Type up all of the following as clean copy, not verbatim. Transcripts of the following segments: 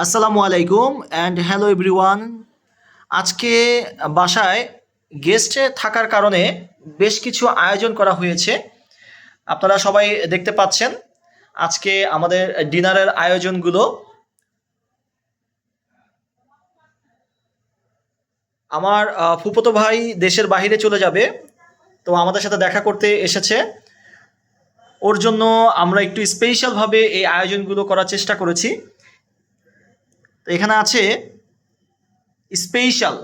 আসসালামু আলাইকুম and hello everyone. আজকে বাসায় গেস্টে থাকার কারণে বেশ কিছু আয়োজন করা হয়েছে। আপনারা সবাই দেখতে পাচ্ছেন আজকে আমাদের ডিনারের আয়োজনগুলো। আমার ফুফাতো ভাই দেশের বাইরে চলে যাবে, তো আমাদের সাথে দেখা করতে এসেছে। ওর জন্য আমরা একটু স্পেশালভাবে এই আয়োজনগুলো করার চেষ্টা করেছি। তো এখানে আছে স্পেশাল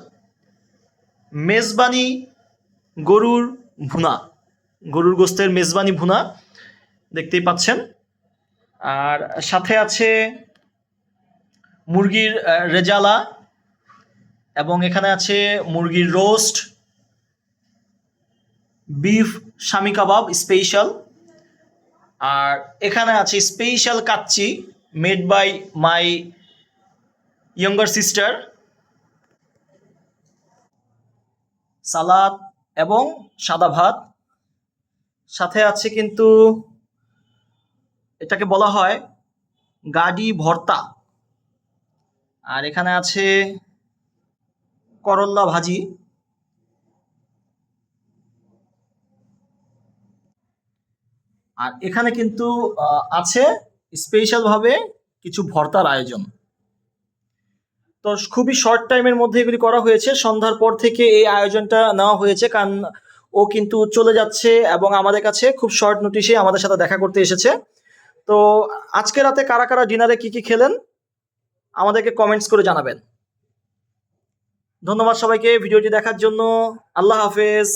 মেজবানি গরুর ভুনা, গরুর গোস্তের মেজবানি ভুনা দেখতেই পাচ্ছেন। আর সাথে আছে মুরগির রেজালা, এবং এখানে আছে মুরগির roast, beef shami kebab special. আর এখানে আছে special kacchi made by my younger sister, salad এবং সাদা ভাত। সাথে আছে কিন্তু এটাকে বলা হয় গাডি ভর্তা। আর এখানে আছে করল্লা ভাজি। আর এখানে কিন্তু আছে স্পেশালভাবে কিছু ভর্তার আয়োজন। তো খুবই শর্ট টাইমের মধ্যে এগুলি করা হয়েছে। সন্ধ্যার পর থেকে এই আয়োজনটা নেওয়া হয়েছে, কারণ ও কিন্তু চলে যাচ্ছে এবং আমাদের কাছে খুব শর্ট নোটিশে আমাদের সাথে দেখা করতে এসেছে। তো আজকে রাতে কারা কারা ডিনারে কি কি খেলেন আমাদেরকে কমেন্টস করে জানাবেন। ধন্যবাদ সবাইকে ভিডিওটি দেখার জন্য। আল্লাহ হাফেজ।